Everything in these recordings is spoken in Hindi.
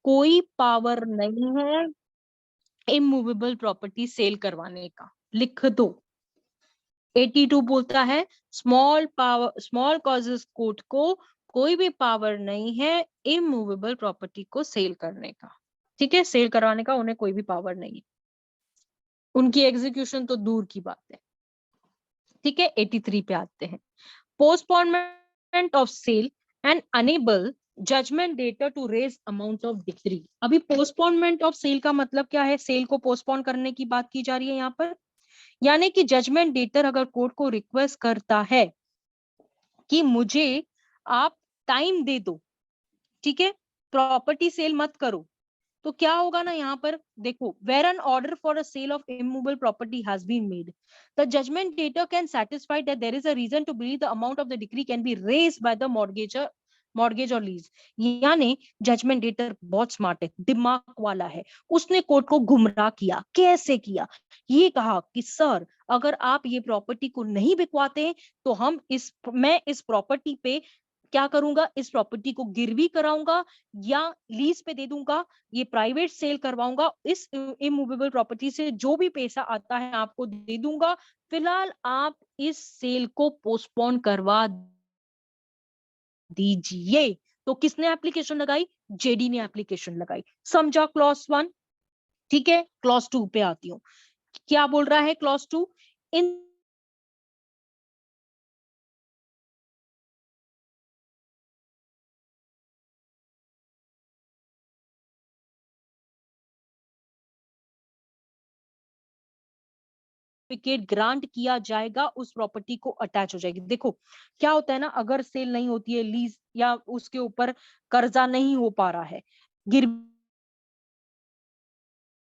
कोई पावर नहीं है इमूवेबल प्रॉपर्टी सेल करवाने का। लिख दो। 82 बोलता है स्मॉल कॉजेस कोर्ट को कोई भी पावर नहीं है इमूवेबल प्रॉपर्टी को सेल करने का। ठीक है, सेल करवाने का उन्हें कोई भी पावर नहीं है, उनकी एग्जीक्यूशन तो दूर की बात है। ठीक है, 83 पे आते हैं। Postponement of sale and enable judgment debtor to raise amount of decree. अभी पोस्टपोनमेंट ऑफ सेल का मतलब क्या है? सेल को पोस्टपोन करने की बात की जा रही है यहाँ पर। यानी कि जजमेंट डेटर अगर कोर्ट को रिक्वेस्ट करता है कि मुझे आप टाइम दे दो, ठीक है, प्रॉपर्टी सेल मत करो, तो क्या होगा ना यहाँ पर देखो, where an order for a sale of immovable property has been made, the judgment debtor can satisfy that there is a reason to believe the amount of the decree can be raised by the mortgage और लीज। यानी जजमेंट डेटर बहुत स्मार्ट है, दिमाग वाला है, उसने कोर्ट को गुमराह किया। कैसे किया? ये कहा कि सर अगर आप ये प्रॉपर्टी को नहीं बिकवाते तो मैं इस प्रॉपर्टी पे क्या करूंगा, इस प्रॉपर्टी को गिरवी कराऊंगा या लीज पे दे दूंगा, ये प्राइवेट सेल करवाऊंगा, इस इमूवेबल प्रॉपर्टी से जो भी पैसा आता है आपको दे दूंगा, फिलहाल आप इस सेल को पोस्टपोन करवा दीजिए। तो किसने एप्लीकेशन लगाई? जेडी ने एप्लीकेशन लगाई। समझा क्लॉज 1? ठीक है, क्लॉज 2 पे आती हूँ। क्या बोल रहा है क्लॉज 2? इन सर्टिफिकेट ग्रांट किया जाएगा, उस प्रॉपर्टी को अटैच हो जाएगी। देखो क्या होता है ना, अगर सेल नहीं होती है, लीज या उसके ऊपर कर्जा नहीं हो पा रहा है, गिर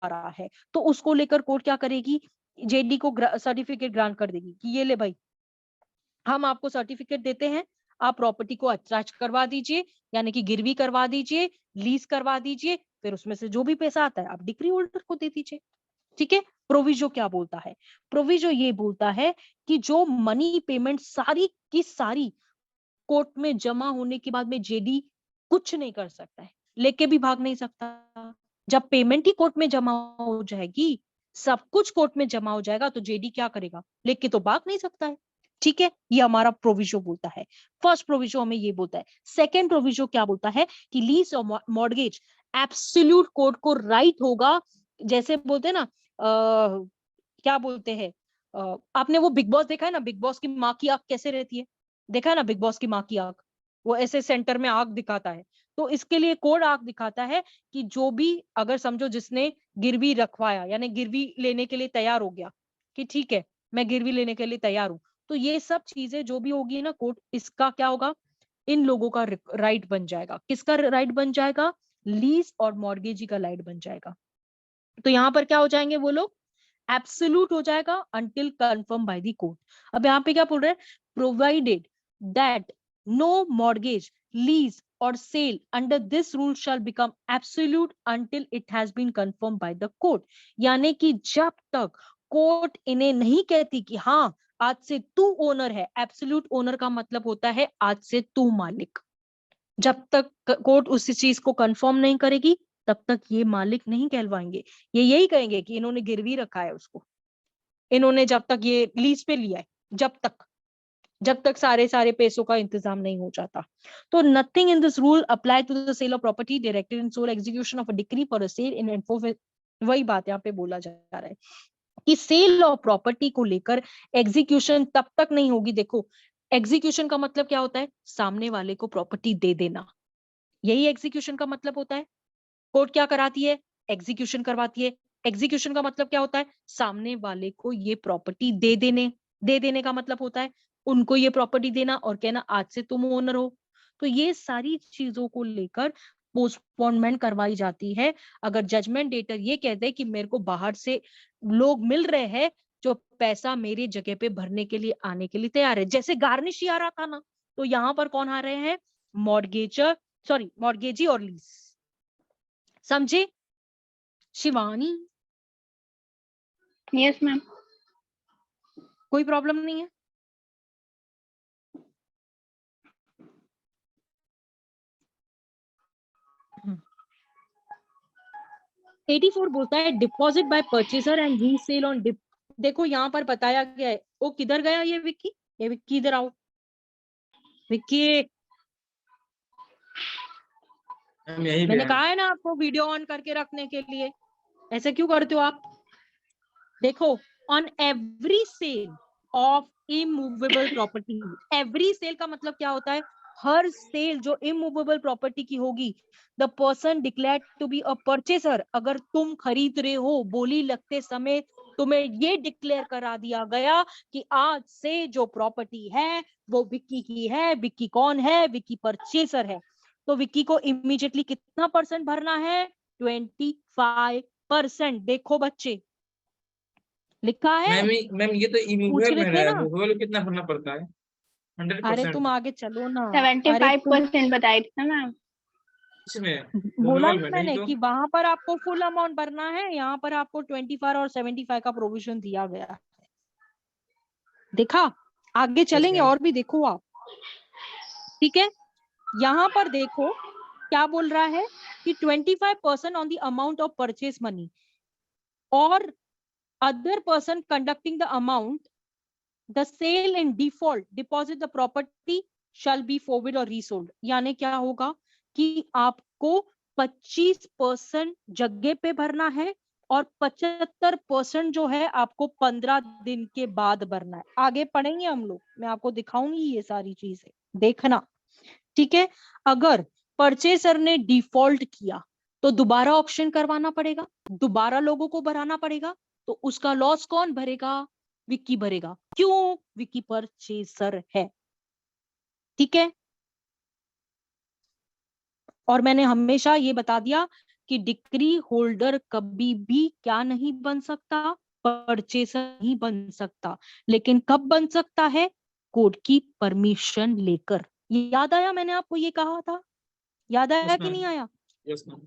रहा है, तो उसको लेकर कोर्ट क्या करेगी? जेडी को सर्टिफिकेट ग्रांट कर देगी कि ये ले भाई, हम आपको सर्टिफिकेट देते हैं, आप प्रॉपर्टी को अटैच करवा दीजिए, यानी कि गिरवी करवा दीजिए, लीज करवा दीजिए, फिर उसमें से जो भी पैसा आता है आप डिक्री होल्डर को दे दीजिए। ठीक है। प्रोविजो क्या बोलता है? प्रोविजो ये बोलता है कि जो मनी पेमेंट सारी की सारी कोर्ट में जमा होने के बाद में जेडी कुछ नहीं कर सकता है, लेके भी भाग नहीं सकता। जब पेमेंट ही कोर्ट में जमा हो जाएगी, सब कुछ कोर्ट में जमा हो जाएगा, तो जेडी क्या करेगा? लेके तो भाग नहीं सकता है। ठीक है, ये हमारा प्रोविजो बोलता है। फर्स्ट प्रोविजो हमें ये बोलता है। सेकेंड प्रोविजो क्या बोलता है कि लीज और मॉर्गेज एब्सोल्यूट कोर्ट को राइट होगा, जैसे बोलते हैं ना, क्या बोलते हैं, आपने वो बिग बॉस देखा है ना, बिग बॉस की माँ की आंख कैसे रहती है? देखा है ना बिग बॉस की माँ की आंख, वो ऐसे सेंटर में आंख दिखाता है। तो इसके लिए कोड आंख दिखाता है कि जो भी, अगर समझो जिसने गिरवी रखवाया, यानी गिरवी लेने के लिए तैयार हो गया कि ठीक है मैं गिरवी लेने के लिए तैयार हूं, तो ये सब चीजें जो भी होगी ना, कोर्ट इसका क्या होगा, इन लोगों का राइट बन जाएगा। किसका राइट बन जाएगा? लीज और मॉर्गेजी का राइट बन जाएगा। तो यहाँ पर क्या हो जाएंगे वो लोग? एब्सोल्यूट हो जाएगा until confirm by the court. अब यहाँ पे क्या बोल रहे हैं? Provided that no mortgage, lease और sale under this rule shall become absolute until it has been confirm by the court. यानी कि जब तक कोर्ट इन्हें नहीं कहती कि हाँ आज से तू ओनर है, एब्सोल्यूट ओनर का मतलब होता है आज से तू मालिक, जब तक कोर्ट उस चीज को कंफर्म नहीं करेगी तब तक ये मालिक नहीं कहलवाएंगे। ये यही कहेंगे कि इन्होंने गिरवी रखा है उसको, इन्होंने जब तक ये लीज पे लिया है, जब तक सारे सारे पैसों का इंतजाम नहीं हो जाता। तो nothing in this rule apply to the sale of property directed in sole execution of a decree for a sale in enforcement. वही बात यहाँ पे बोला जा रहा है कि सेल ऑफ प्रॉपर्टी को लेकर एग्जीक्यूशन तब तक नहीं होगी। देखो एग्जीक्यूशन का मतलब क्या होता है? सामने वाले को प्रॉपर्टी दे देना, यही एग्जीक्यूशन का मतलब होता है। कोर्ट क्या कराती है? एग्जीक्यूशन करवाती है। एग्जीक्यूशन का मतलब क्या होता है? सामने वाले को ये प्रॉपर्टी दे देने का मतलब होता है उनको ये प्रॉपर्टी देना और कहना आज से तुम ओनर हो। तो ये सारी चीजों को लेकर पोस्टपोनमेंट करवाई जाती है। अगर जजमेंट डेटर ये कहते हैं कि मेरे को बाहर से लोग मिल रहे हैं जो पैसा मेरी जगह पे भरने के लिए आने के लिए तैयार है, जैसे गार्निश ही आ रहा था ना, तो यहाँ पर कौन आ रहे हैं? मॉर्गेजर, सॉरी मॉर्गेजी और लीज। समझे शिवानी? Yes ma'am. कोई प्रॉब्लम नहीं है? 84 बोलता है deposit by purchaser and resale on dip. देखो यहाँ पर बताया गया है, वो किधर गया ये विक्की? ये विक्की इधर आओ, विक्की यही मैंने कहा है ना आपको वीडियो ऑन करके रखने के लिए, ऐसे क्यों करते हो आप? देखो, on every sale of immovable property, every sale का मतलब क्या होता है? हर सेल जो इमूवेबल प्रॉपर्टी की होगी, the person declared to be a purchaser, अगर तुम खरीद रहे हो, बोली लगते समय तुम्हें ये डिक्लेयर करा दिया गया कि आज से जो प्रॉपर्टी है वो विक्की की है। विक्की कौन है? विक्की परचेसर है। तो विक्की को इमीडिएटली कितना परसेंट भरना है? 25%। देखो बच्चे, लिखा है, मैम ये तो पूछ इमूवेबल रहे में थे है, ना। मूवेबल कितना भरना पड़ता है? अरे तुम 100%। आगे चलो ना। अरे तुम 75% बताई थी ना मैम। इसमें बोला मूवेबल ना में नहीं मैंने तो। कि वहां पर आपको फुल अमाउंट भरना है, यहाँ पर आपको 25 और 75 का प्रोविजन दिया गया है। देखा? आगे यस चलेंगे मैम। और भी देखो आप, ठीक है। यहाँ पर देखो क्या बोल रहा है कि 25% on the amount of purchase money और other person conducting the amount the sale in default deposit the property shall be forward और रीसोल्ड। यानी क्या होगा कि आपको 25% जगह पे भरना है और 75% जो है आपको 15 दिन के बाद भरना है। आगे पढ़ेंगे हम लोग, मैं आपको दिखाऊंगी ये सारी चीजें, देखना, ठीक है। अगर परचेसर ने डिफॉल्ट किया तो दोबारा ऑप्शन करवाना पड़ेगा, दोबारा लोगों को भराना पड़ेगा, तो उसका लॉस कौन भरेगा? विक्की भरेगा। क्यों? विक्की परचेसर है, ठीक है। और मैंने हमेशा ये बता दिया कि डिक्री होल्डर कभी भी क्या नहीं बन सकता? परचेसर नहीं बन सकता, लेकिन कब बन सकता है? कोर्ट की परमिशन लेकर। याद आया मैंने आपको ये कहा था? याद आया यस कि मैम। नहीं आया? Yes ma'am.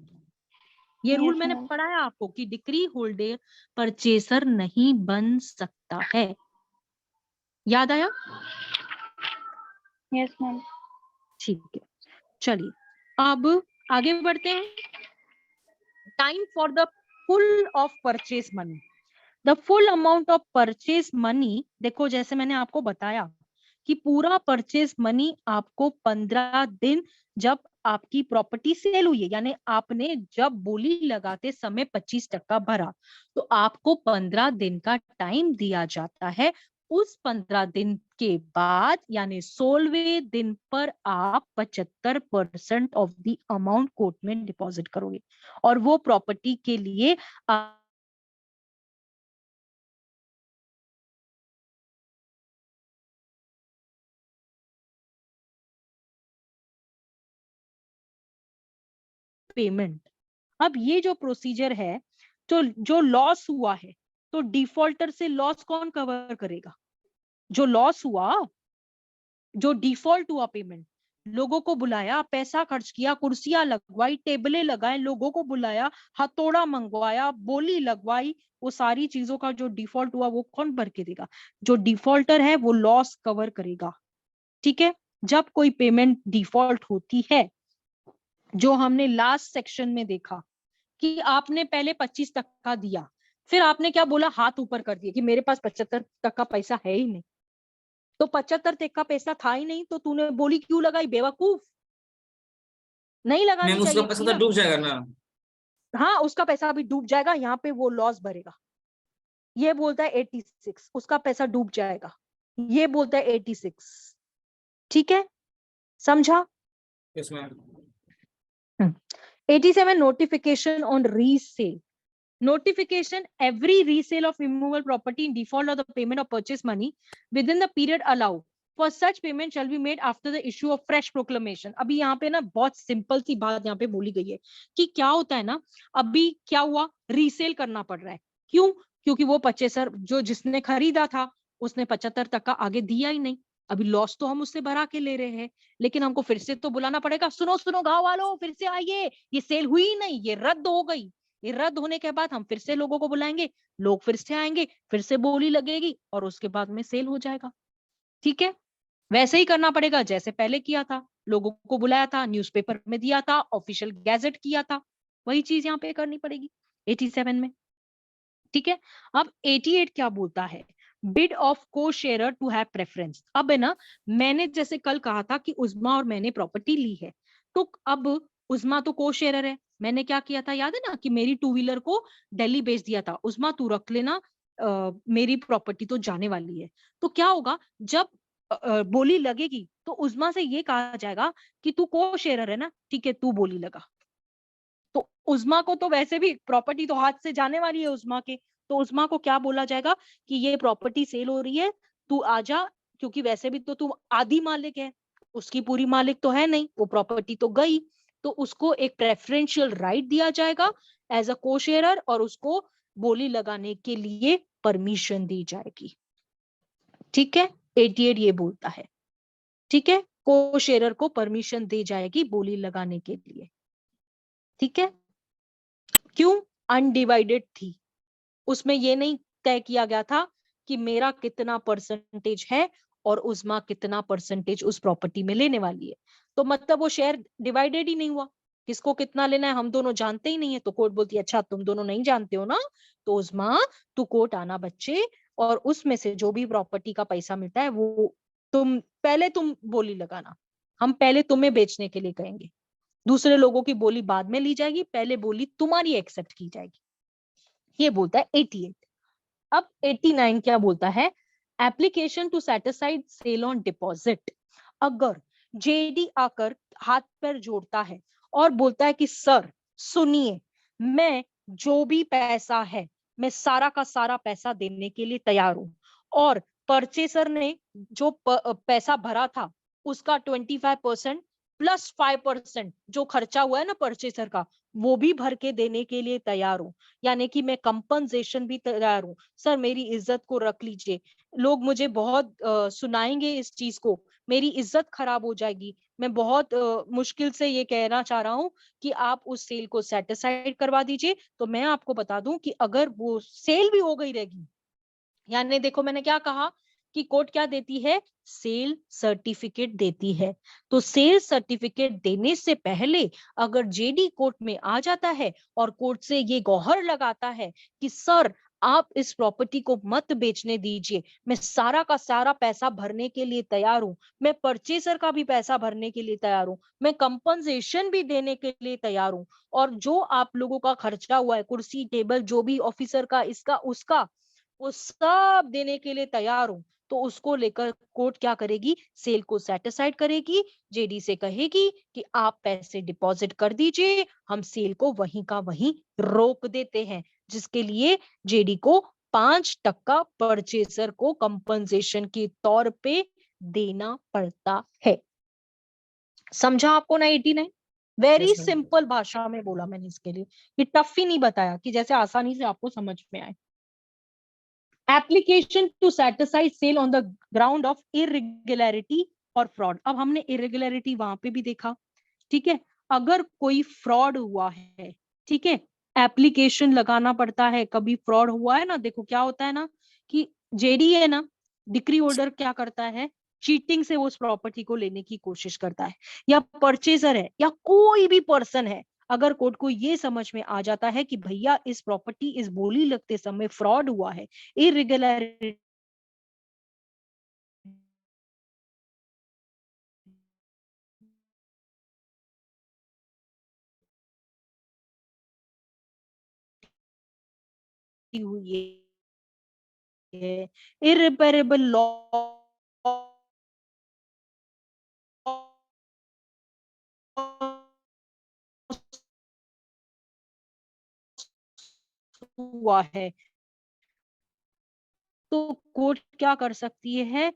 ये रूल यस मैंने मैम। पढ़ाया आपको कि डिक्री होल्डर परचेसर नहीं बन सकता है। याद आया? Yes ma'am. ठीक है, चलिए अब आगे बढ़ते हैं। Time for the full of purchase money, the full amount of purchase money. देखो जैसे मैंने आपको बताया कि पूरा परचेज मनी आपको 15 दिन, जब आपकी प्रॉपर्टी सेल हुई है, यानी आपने जब बोली लगाते समय 25% भरा, तो आपको 15 दिन का टाइम दिया जाता है। उस 15 दिन के बाद यानी 16वें दिन पर आप 75% ऑफ द अमाउंट कोर्ट में डिपॉजिट करोगे और वो प्रॉपर्टी के लिए पेमेंट। अब ये जो प्रोसीजर है, तो जो लॉस हुआ है, तो डिफॉल्टर से लॉस कौन कवर करेगा? जो लॉस हुआ, जो डिफॉल्ट हुआ पेमेंट, लोगों को बुलाया, पैसा खर्च किया, कुर्सियां लगवाई, टेबलें लगाए, लोगों को बुलाया, हथौड़ा मंगवाया, बोली लगवाई, वो सारी चीजों का जो डिफॉल्ट हुआ वो कौन भर के देगा? जो डिफॉल्टर है वो लॉस कवर करेगा, ठीक है। जब कोई पेमेंट डिफॉल्ट होती है, जो हमने लास्ट सेक्शन में देखा कि आपने पहले 25% दिया, फिर आपने क्या बोला? हाथ ऊपर कर दिया कि मेरे पास 75% पैसा है ही नहीं। तो 75 का पैसा था ही नहीं, तो तूने बोली क्यों लगाई? बेवकूफ, नहीं लगानी मैम उसका चाहिए पैसा थी तो ना। डूब जाएगा ना। हाँ, उसका पैसा अभी डूब जाएगा, यहाँ पे वो लॉस भरेगा। ये बोलता है 86, उसका पैसा डूब जाएगा। ये बोलता है 86, ठीक है, समझा? Yes ma'am. 87 notification on resale. Notification every resale of immovable property in default of the payment of purchase money within the period allowed for such payment shall be made after the issue of fresh proclamation. अभी यहाँ पे ना बहुत सिंपल सी बात यहाँ पे बोली गई है कि क्या होता है ना, अभी क्या हुआ? रीसेल करना पड़ रहा है। क्यों? क्योंकि वो परचेसर जो जिसने खरीदा था उसने 75% आगे दिया ही नहीं। अभी लॉस तो हम उससे भरा के ले रहे हैं, लेकिन हमको फिर से तो बुलाना पड़ेगा, सुनो सुनो गांव वालों फिर से आइए, ये सेल हुई ही नहीं, ये रद्द हो गई। ये रद्द होने के बाद हम फिर से लोगों को बुलाएंगे, लोग फिर से आएंगे, फिर से बोली लगेगी और उसके बाद में सेल हो जाएगा, ठीक है। वैसे ही करना पड़ेगा जैसे पहले किया था, लोगों को बुलाया था, न्यूज़पेपर में दिया था, ऑफिशियल गैजेट किया था, वही चीज यहाँ पे करनी पड़ेगी। 87 में, ठीक है। अब 88 क्या बोलता है, बिड ऑफ को शेयरर टू हैव प्रेफरेंस। अब है ना, मैंने जैसे कल कहा था कि उस्मा और मैंने प्रॉपर्टी ली है, तो अब उस्मा तो को शेयरर है, मैंने क्या किया था याद है ना कि मेरी टू व्हीलर को दिल्ली बेच दिया था, उस्मा तू रख लेना, मेरी प्रॉपर्टी तो जाने वाली है। तो क्या होगा, जब बोली लगेगी तो उस्मा से ये कहा जाएगा कि तू को शेयरर है ना, ठीक है, तू बोली लगा। तो उस्मा को तो वैसे भी प्रॉपर्टी तो हाथ से जाने वाली है उस्मा के, तो उस्मा को क्या बोला जाएगा कि ये प्रॉपर्टी सेल हो रही है, तू आजा, क्योंकि वैसे भी तो तू आधी मालिक है, उसकी पूरी मालिक तो है नहीं, वो प्रॉपर्टी तो गई, तो उसको एक प्रेफरेंशियल राइट दिया जाएगा एज अ को शेयरर, और उसको बोली लगाने के लिए परमिशन दी जाएगी, ठीक है। 88 ये बोलता है, ठीक है, को शेयरर को परमिशन दी जाएगी बोली लगाने के लिए, ठीक है। क्यों, अनडिवाइडेड थी, उसमें ये नहीं तय किया गया था कि मेरा कितना परसेंटेज है और उस्मा कितना परसेंटेज उस प्रॉपर्टी में लेने वाली है, तो मतलब वो शेयर डिवाइडेड ही नहीं हुआ, किसको कितना लेना है हम दोनों जानते ही नहीं है। तो कोर्ट बोलती है अच्छा तुम दोनों नहीं जानते हो ना, तो उस्मा तू कोर्ट आना बच्चे, और उसमें से जो भी प्रॉपर्टी का पैसा मिलता है वो तुम बोली लगाना, हम पहले तुम्हें बेचने के लिए कहेंगे, दूसरे लोगों की बोली बाद में ली जाएगी, पहले बोली तुम्हारी एक्सेप्ट की जाएगी, ये बोलता है 88। अब 89 क्या बोलता है, application to set aside sale on deposit. अगर जेडी आकर हाथ पैर जोड़ता है और बोलता है कि सर सुनिए, मैं जो भी पैसा है मैं सारा का सारा पैसा देने के लिए तैयार हूं, और परचेसर ने जो पैसा भरा था उसका 25% प्लस 5% जो खर्चा हुआ है ना परचेसर का, वो भी भर के देने के लिए तैयार हूं, यानी कि मैं कंपनसेशन भी तैयार हूं, सर मेरी इज्जत को रख लीजिए, लोग मुझे बहुत सुनाएंगे इस चीज को, मेरी इज्जत खराब हो जाएगी, मैं बहुत मुश्किल से ये कहना चाह रहा हूँ कि आप उस सेल को सेटिसाइड करवा दीजिए। तो मैं आपको बता दूं कि अगर वो सेल भी हो गई रहेगी, यानी देखो मैंने क्या कहा कि कोर्ट क्या देती है, सेल सर्टिफिकेट देती है, तो सेल सर्टिफिकेट देने से पहले अगर जेडी कोर्ट में आ जाता है और कोर्ट से ये गौहर लगाता है कि सर आप इस प्रॉपर्टी को मत बेचने दीजिए, मैं सारा का सारा पैसा भरने के लिए तैयार हूं, मैं परचेसर का भी पैसा भरने के लिए तैयार हूं, मैं कंपनसेशन भी देने के लिए तैयार हूं, और जो आप लोगों का खर्चा हुआ है, कुर्सी टेबल जो भी ऑफिसर का इसका उसका, वो सब देने के लिए तैयार हूं, तो उसको लेकर कोर्ट क्या करेगी, सेल को सेटिसाइड करेगी, जेडी से कहेगी कि आप पैसे डिपॉजिट कर दीजिए, हम सेल को वहीं का वहीं रोक देते हैं, जिसके लिए जेडी को 5% परचेसर को कंपनसेशन के तौर पे देना पड़ता है। समझा आपको ना 89? Very yes ma'am. सिंपल भाषा में बोला मैंने इसके लिए, ये टफ ही नहीं बताया कि जैसे आसानी से आपको समझ में आए। Application to set aside sale on the ground of irregularity और फ्रॉड। अब हमने इरेगुलरिटी वहां पे भी देखा, ठीक है, अगर कोई फ्रॉड हुआ है, ठीक है, एप्लीकेशन लगाना पड़ता है, कभी फ्रॉड हुआ है ना, देखो क्या होता है ना कि जेडी है ना, डिक्री होल्डर क्या करता है, चीटिंग से उस प्रॉपर्टी को लेने की कोशिश करता है, या परचेजर है या कोई भी पर्सन है, अगर कोर्ट को ये समझ में आ जाता है कि भैया इस प्रॉपर्टी इस बोली लगते समय फ्रॉड हुआ है, इरेगुलरिटी हुई है, इरिपेरेबल लॉस हुआ है, तो कोर्ट क्या कर सकती है,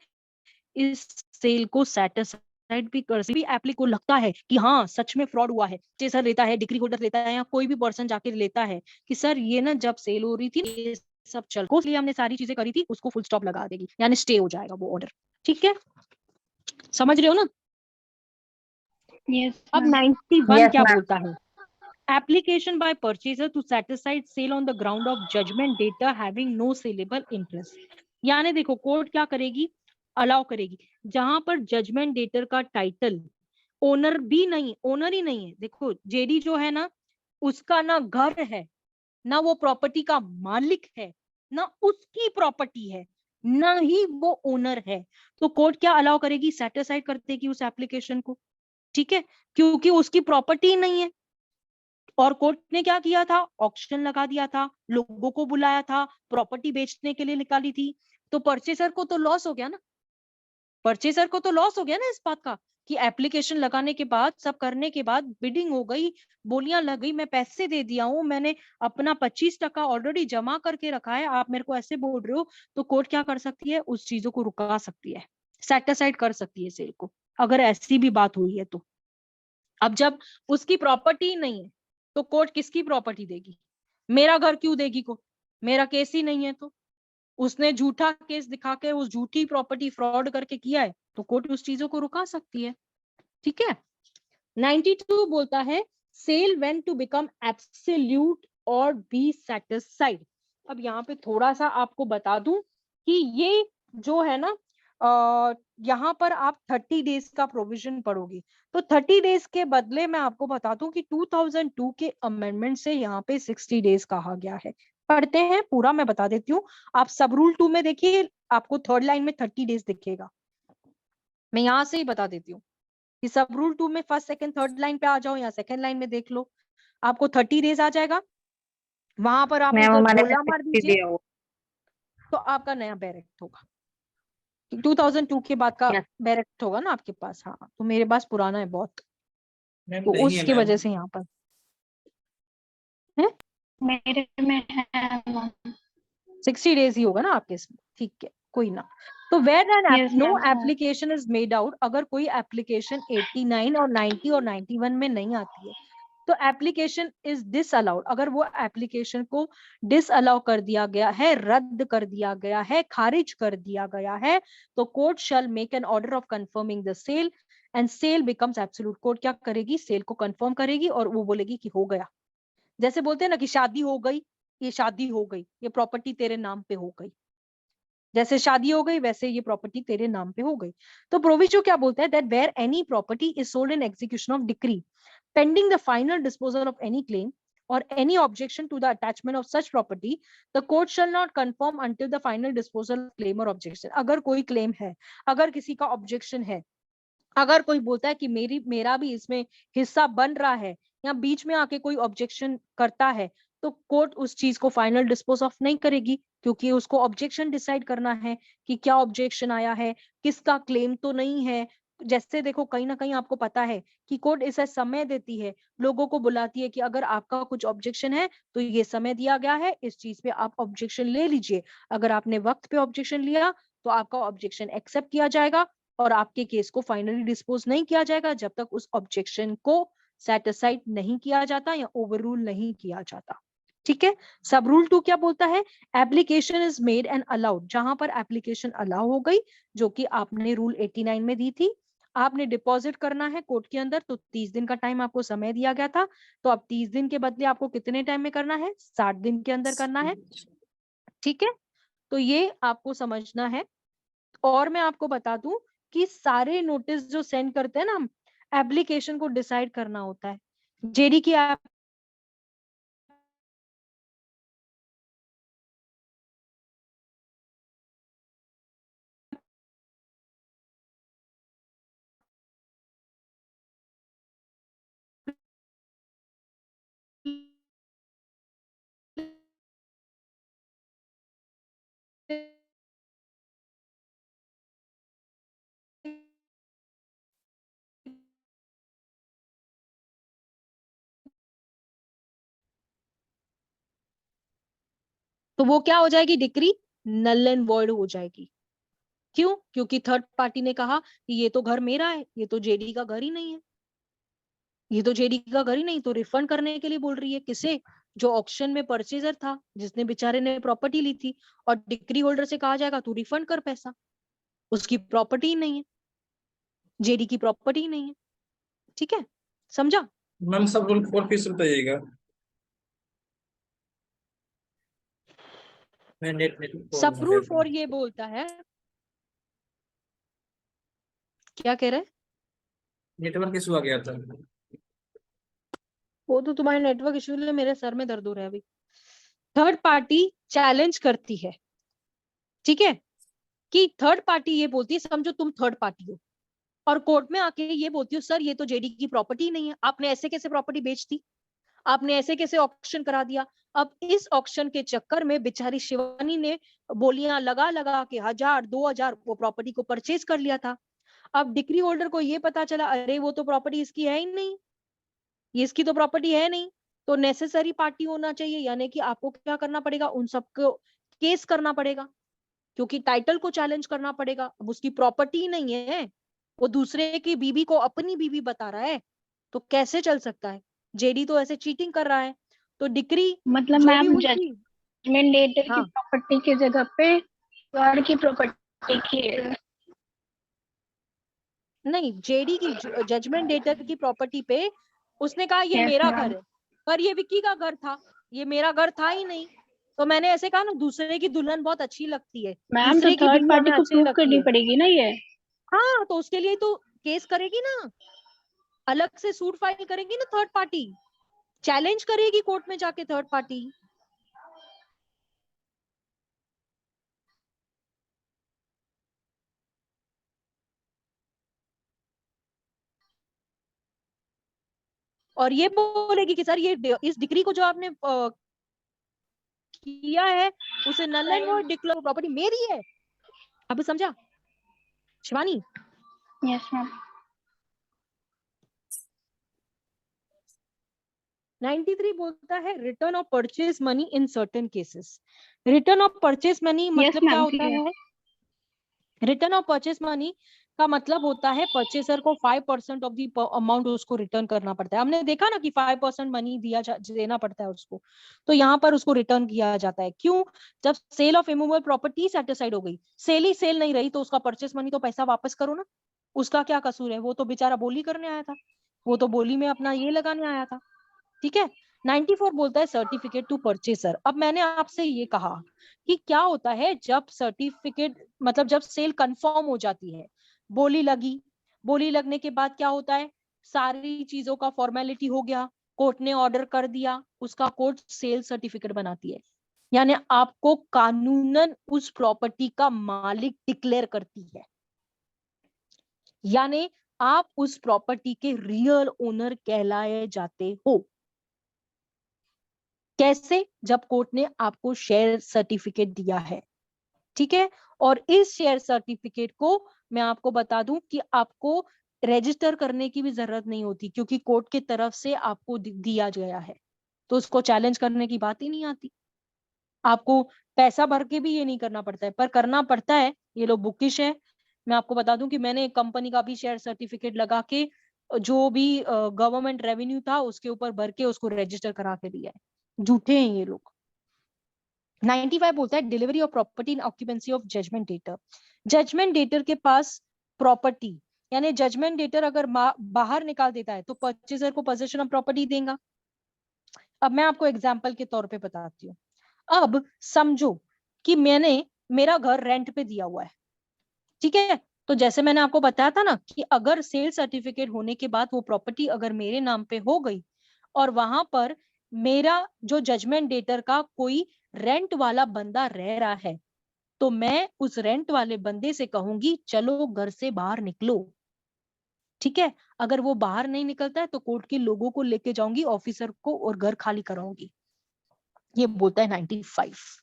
इस सेल को सेटिसाइड भी कर सकती है। एप्ली को लगता है कि हाँ सच में फ्रॉड हुआ है, सर लेता है, डिग्री होल्डर लेता है, या कोई भी पर्सन जाके लेता है कि सर ये ना जब सेल हो रही थी ये सब चल को, इसलिए हमने सारी चीजें करी थी, उसको फुल स्टॉप लगा देगी, यानी स्टे हो जाएगा वो ऑर्डर, ठीक है, समझ रहे हो ना। यस अब मैम। 91 यस क्या मैम। बोलता है, application by purchaser to set aside sale on the ground of judgment debtor having no saleable interest. यानी देखो कोर्ट क्या करेगी, अलाउ करेगी जहां पर जजमेंट डेटर का टाइटल ओनर भी नहीं, ओनर ही नहीं है, देखो जेडी जो है ना उसका ना घर है ना वो प्रॉपर्टी का मालिक है, ना उसकी प्रॉपर्टी है, ना ही वो ओनर है, तो कोर्ट क्या अलाउ करेगी? सेट असाइड कर देगी उस एप्लीकेशन को, ठीक है, क्योंकि उसकी प्रॉपर्टी नहीं है। और कोर्ट ने क्या किया था? ऑक्शन लगा दिया था, लोगों को बुलाया था, प्रॉपर्टी बेचने के लिए निकाली थी, तो परचेसर को तो लॉस हो गया ना, परचेसर को तो लॉस हो गया ना इस बात का कि एप्लीकेशन लगाने के बाद, सब करने के बाद, बिडिंग हो गई, बोलियां लग गई, मैं पैसे दे दिया हूं, मैंने अपना 25% ऑलरेडी जमा करके रखा है, आप मेरे को ऐसे बोल रहे हो, तो कोर्ट क्या कर सकती है? उस चीजों को रुका सकती है, सेट असाइड कर सकती है सेल को, अगर ऐसी भी बात हुई है तो। अब जब उसकी प्रॉपर्टी नहीं है तो कोर्ट किसकी प्रॉपर्टी देगी? मेरा घर क्यों देगी कोर्ट? मेरा केस ही नहीं है तो। उसने झूठा केस दिखा के उस झूठी प्रॉपर्टी फ्रॉड करके किया है, तो कोर्ट उस चीजों को रुका सकती है, ठीक है। 92 बोलता है sale when to become absolute और बी सेटिस्फाइड। अब यहाँ पे थोड़ा सा आपको बता दूं कि ये जो है ना, यहाँ पर आप 30 डेज का प्रोविजन पढ़ोगे, तो 30 डेज के बदले मैं आपको बता दूं कि 2002 के अमेंडमेंट से यहाँ पे 60 डेज कहा गया है। पढ़ते हैं पूरा, मैं बता देती हूँ। आप सब रूल 2 में देखिए, आपको थर्ड लाइन में 30 डेज दिखेगा। मैं यहाँ से ही बता देती हूँ कि सब रूल 2 में फर्स्ट सेकंड थर्ड लाइन पे आ जाओ या सेकंड लाइन में देख लो, आपको 30 डेज आ जाएगा। वहां पर आप मैम उधर हमारे में गोला मार 60 दीजिए दिया हुआ। तो आपका नया बैरेक्ट होगा। 2002 के बाद का यस बैरेक्ट होगा ना आपके पास। हाँ, तो मेरे पास पुराना है बहुत, मैम तो नहीं है उसकी मैम। वजह से यहाँ पर है। मेरे में है मैम। 60 डेज ही होगा ना आपके इसमें, ठीक है, कोई ना। तो where an yes no ma'am है। एप्लीकेशन इज मेड आउट, अगर कोई एप्लीकेशन 89 और 90 और 91 में नहीं आती है तो एप्लीकेशन इज डिसअलाउड। अगर वो एप्लीकेशन को डिसअलाउ कर दिया गया है, रद्द कर दिया गया है, खारिज कर दिया गया है, तो court shall make an order of confirming the sale and sale becomes absolute. Court क्या करेगी? सेल को कंफर्म करेगी और वो बोलेगी कि हो गया। जैसे बोलते हैं ना कि शादी हो गई, ये शादी हो गई, ये प्रॉपर्टी तेरे नाम पे हो गई। जैसे शादी हो गई वैसे ये प्रॉपर्टी तेरे नाम पे हो गई। तो प्रोविजो क्या बोलता है? That where any property is sold in execution of decree pending the final disposal of any claim or any objection to the attachment of such property, the court shall not confirm until the final disposal of claim or objection। अगर कोई क्लेम है, अगर किसी का ऑब्जेक्शन है, अगर कोई बोलता है कि मेरा भी इसमें हिस्सा बन रहा है, या बीच में आके कोई ऑब्जेक्शन करता है, तो कोर्ट उस चीज को फाइनल डिस्पोज ऑफ नहीं करेगी, क्योंकि उसको ऑब्जेक्शन डिसाइड करना है कि क्या ऑब्जेक्शन आया है, किसका क्लेम तो नहीं है। जैसे देखो, कहीं ना कहीं आपको पता है कि कोर्ट इसे समय देती है, लोगों को बुलाती है कि अगर आपका कुछ ऑब्जेक्शन है तो ये समय दिया गया है, इस चीज पे आप ऑब्जेक्शन ले लीजिए। अगर आपने वक्त पे ऑब्जेक्शन लिया तो आपका ऑब्जेक्शन एक्सेप्ट किया जाएगा और आपके केस को फाइनली डिस्पोज नहीं किया जाएगा जब तक उस ऑब्जेक्शन को सेटिस्फाइड नहीं किया जाता या ओवर रूल नहीं किया जाता, ठीक है। सब रूल 2 क्या बोलता है? Application is made and allowed, जहां पर एप्लीकेशन अलाउ हो गई, जो कि आपने रूल 89 में दी थी, आपने डिपॉजिट करना है कोर्ट के अंदर, तो 30 दिन का टाइम आपको समय दिया गया था, तो अब 30 दिन के बदले आपको कितने टाइम में करना है? 60 दिन के अंदर करना है, ठीक है। तो ये आपको समझना है। और मैं आपको बता दूं कि सारे नोटिस जो सेंड करते हैं ना हम, एप्लीकेशन को डिसाइड करना होता है। जेडी की आप तो वो क्या हो जाएगी? डिक्री नल एंड वॉइड हो जाएगी। क्यों? क्योंकि थर्ड पार्टी ने कहा कि ये तो घर मेरा है, ये तो जेडी का घर ही नहीं है, ये तो जेडी का घर ही नहीं, तो रिफंड करने के लिए बोल रही है। किसे? जो ऑक्शन में परचेजर था, जिसने बेचारे ने प्रॉपर्टी ली थी, और डिक्री होल्डर से कहा जाएगा तू रिफंड कर पैसा, उसकी प्रॉपर्टी ही नहीं है, जेडी की प्रॉपर्टी ही नहीं है, ठीक है, समझा? मैम सब रूल 4 फिर से बताइएगा। मैं नेट सब प्रॉब्लम हो गया रूल था। 4 ये बोलता है, क्या कह रहे हैं? नेटवर्क इशू आ गया था। वो तो तुम्हारे नेटवर्क इश्यू लिए मेरे सर में दर्द हो रहा है अभी। थर्ड पार्टी चैलेंज करती है, ठीक है, कि थर्ड पार्टी ये बोलती है, समझो तुम थर्ड पार्टी हो और कोर्ट में आके ये बोलती हो सर ये तो जेडी की प्रॉपर्टी नहीं है, आपने ऐसे कैसे प्रॉपर्टी बेच दी, आपने ऐसे कैसे ऑक्शन करा दिया। अब इस ऑक्शन के चक्कर में बेचारी शिवानी ने बोलियां लगा लगा के 1000 2000 वो प्रॉपर्टी को परचेज कर लिया था। अब डिक्री होल्डर को ये पता चला अरे वो तो प्रॉपर्टी इसकी है ही नहीं, ये इसकी तो प्रॉपर्टी है नहीं, तो नेसेसरी पार्टी होना चाहिए, यानी कि आपको क्या करना पड़ेगा, उन सबको केस करना पड़ेगा, क्योंकि टाइटल को चैलेंज करना पड़ेगा। अब उसकी प्रॉपर्टी नहीं है, वो दूसरे की बीबी को अपनी बीबी बता रहा है, तो कैसे चल सकता है, जेडी तो ऐसे चीटिंग कर रहा है। तो डिक्री मतलब जो भी मैम हुई थी, जजमेंट डेटर की हाँ प्रॉपर्टी की जगह पे गॉड की प्रॉपर्टी की नहीं, जेडी की जजमेंट डेटर की प्रॉपर्टी पे उसने कहा ये यस मेरा घर मैम। है, पर ये विक्की का घर था, ये मेरा घर था ही नहीं। तो मैंने ऐसे कहा ना, दूसरे की दुल्हन बहुत अच्छी लगती है, मैम तो दूसरे की थर्ड बीवी पार्टी हमें को अच्छी प्रूव लगती करनी है। पड़ेगी ना ये। हाँ तो उसके लिए तो केस करेगी ना, अलग से सूट फाइल करेगी ना थर्ड पार्टी, चैलेंज करेगी कोर्ट में जाके थर्ड पार्टी। और ये बोलेगी कि सर ये इस डिग्री को जो आपने किया है उसे null and void declare, property मेरी है। अब समझा शिवानी? Yes ma'am. 93 बोलता है return of purchase money in certain cases. Return of purchase money yes मतलब क्या मैम होता ठीक है। है? रिटर्न ऑफ परचेज मनी का मतलब होता है परचेसर को 5% ऑफ द अमाउंट उसको रिटर्न करना पड़ता है। हमने देखा ना कि 5% मनी देना पड़ता है उसको, तो यहाँ पर उसको रिटर्न किया जाता है। क्यों? जब sale of immovable property satisfied हो गई, सेल ही सेल नहीं रही, तो उसका परचेस मनी तो पैसा वापस करो ना, उसका क्या कसूर है, वो तो बेचारा बोली करने आया था, वो तो बोली में अपना ये लगाने आया था, ठीक है। 94 बोलता है सर्टिफिकेट टू परचेसर। अब मैंने आपसे ये कहा कि क्या होता है जब सर्टिफिकेट मतलब जब सेल कंफर्म हो जाती है, बोली लगी, बोली लगने के बाद क्या होता है, सारी चीजों का फॉर्मेलिटी हो गया, कोर्ट ने ऑर्डर कर दिया, उसका कोर्ट सेल सर्टिफिकेट बनाती है, यानी आपको कानूनन उस प्रॉपर्टी का मालिक डिक्लेयर करती है, यानी आप उस प्रॉपर्टी के रियल ओनर कहलाए जाते हो। कैसे? जब कोर्ट ने आपको शेयर सर्टिफिकेट दिया है, ठीक है। और इस शेयर सर्टिफिकेट को मैं आपको बता दूं कि आपको रजिस्टर करने की भी जरूरत नहीं होती, क्योंकि कोर्ट की तरफ से आपको दिया गया है, तो उसको चैलेंज करने की बात ही नहीं आती। आपको पैसा भर के भी ये नहीं करना पड़ता है, पर करना पड़ता है, ये लोग बुकिश है। मैं आपको बता दूं कि मैंने एक कंपनी का भी शेयर सर्टिफिकेट लगा के जो भी गवर्नमेंट रेवेन्यू था उसके ऊपर भर के उसको रजिस्टर करा के दिया है। झूठे हैं ये लोग। 95 बोलता है delivery of property in occupancy of judgment debtor. Judgment debtor के पास प्रॉपर्टी, यानी जजमेंट डेटर अगर बाहर निकाल देता है तो परचेजर को पोजीशन ऑफ प्रॉपर्टी देगा। अब मैं आपको एग्जांपल के तौर पे बताती हूँ। अब समझो कि मैंने मेरा घर रेंट पे दिया हुआ है, ठीक है। तो जैसे मैंने आपको बताया था ना कि अगर सेल सर्टिफिकेट होने के बाद वो प्रॉपर्टी अगर मेरे नाम पे हो गई और वहां पर मेरा जो जजमेंट डेटर का कोई रेंट वाला बंदा रह रहा है, तो मैं उस रेंट वाले बंदे से कहूंगी चलो घर से बाहर निकलो, ठीक है। अगर वो बाहर नहीं निकलता है तो कोर्ट के लोगों को लेके जाऊंगी, ऑफिसर को, और घर खाली कराऊंगी। ये बोलता है 95,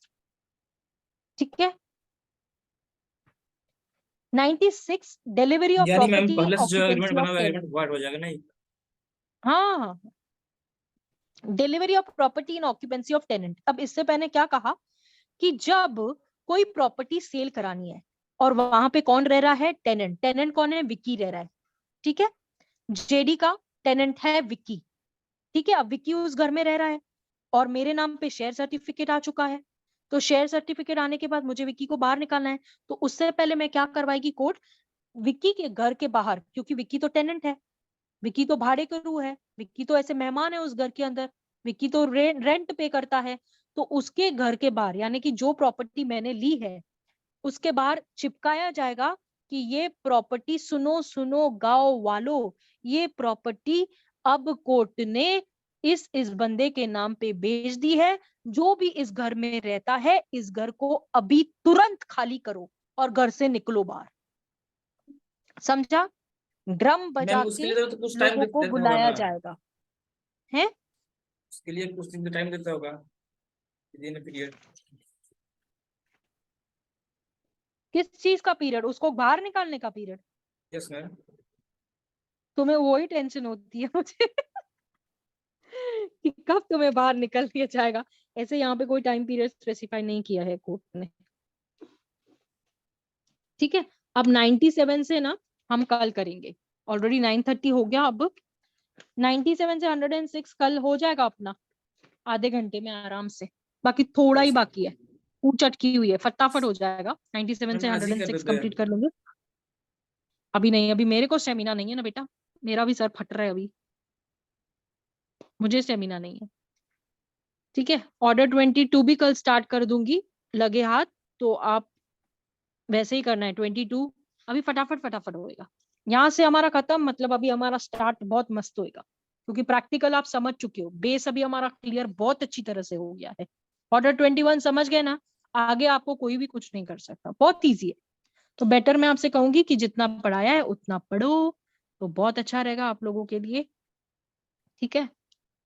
ठीक है। 96 डिलीवरी ऑफ यानी मैम प्रॉपर्टी इन पहले से जो एग्रीमेंट ऑक्यूपेंसी बना ऑफ हुआ है टेनेंट। एग्रीमेंट वाइड हो जाएगा नहीं? हाँ, delivery of property in occupancy of tenant. अब इससे पहले क्या कहा कि जब कोई प्रॉपर्टी सेल करानी है और वहां पे कौन रह रहा है, टेनेंट। टेनेंट कौन है? विक्की रह रहा है, ठीक है। जेडी का टेनेंट है विक्की, ठीक है। अब विक्की उस घर में रह रहा है और मेरे नाम पे शेयर सर्टिफिकेट आ चुका है, तो शेयर सर्टिफिकेट आने के बाद मुझे विक्की को बाहर निकालना है, तो उससे पहले मैं क्या करवाएगी कोर्ट, विक्की के घर के बाहर, क्योंकि विक्की तो टेनेंट है, विक्की तो भाड़े का रू है, विक्की तो ऐसे मेहमान है उस घर के अंदर, विक्की तो रेंट पे करता है, तो उसके घर के बाहर, यानी कि जो प्रॉपर्टी मैंने ली है उसके बाहर चिपकाया जाएगा कि ये प्रॉपर्टी, सुनो सुनो गांव वालों, ये प्रॉपर्टी अब कोर्ट ने इस बंदे के नाम पे बेच दी है। जो भी इस घर में रहता है, इस घर को अभी तुरंत खाली करो और घर से निकलो बाहर। समझा? ड्रम बजा मैम उसके के लिए तो कुछ टाइम लोगों को देता होगा बुलाया ना, जाएगा। है उसके लिए कुछ दिन टाइम देता होगा, पीरियड। किस चीज का पीरियड? उसको बाहर निकालने का पीरियड? Yes ma'am. तुम्हें वही टेंशन होती है मुझे कि कब तुम्हें बाहर निकल दिया जाएगा। ऐसे यहाँ पे कोई टाइम पीरियड स्पेसिफाई नहीं किया है कोर्ट ने। ठीक है, अब 97 से ना हम कल करेंगे। ऑलरेडी 9:30 हो गया। अब 97 से 106 कल हो जाएगा अपना, आधे घंटे में आराम से। बाकी थोड़ा ही बाकी है, ऊंच अटकी हुई है, फटाफट हो जाएगा। 97 से मैम आज ही कर 106 देते हैं। कंप्लीट कर लेंगे। अभी नहीं, अभी मेरे को स्टेमिना नहीं है ना बेटा, मेरा भी सर फट रहा है अभी, मुझे स्टेमिना नहीं है। ठीक है, ऑर्डर 22 भी कल स्टार्ट कर दूंगी, लगे हाथ। तो आप वैसे ही करना है 22, अभी फटाफट फटाफट होएगा। यहाँ से हमारा खत्म, मतलब अभी हमारा स्टार्ट बहुत मस्त होएगा, क्योंकि प्रैक्टिकल आप समझ चुके हो, बेस अभी हमारा क्लियर बहुत अच्छी तरह से हो गया है। ऑर्डर 21 समझ गए ना, आगे आपको कोई भी कुछ नहीं कर सकता, बहुत ईजी है। तो बेटर मैं आपसे कहूंगी कि जितना पढ़ाया है उतना पढ़ो, तो बहुत अच्छा रहेगा आप लोगों के लिए। ठीक है।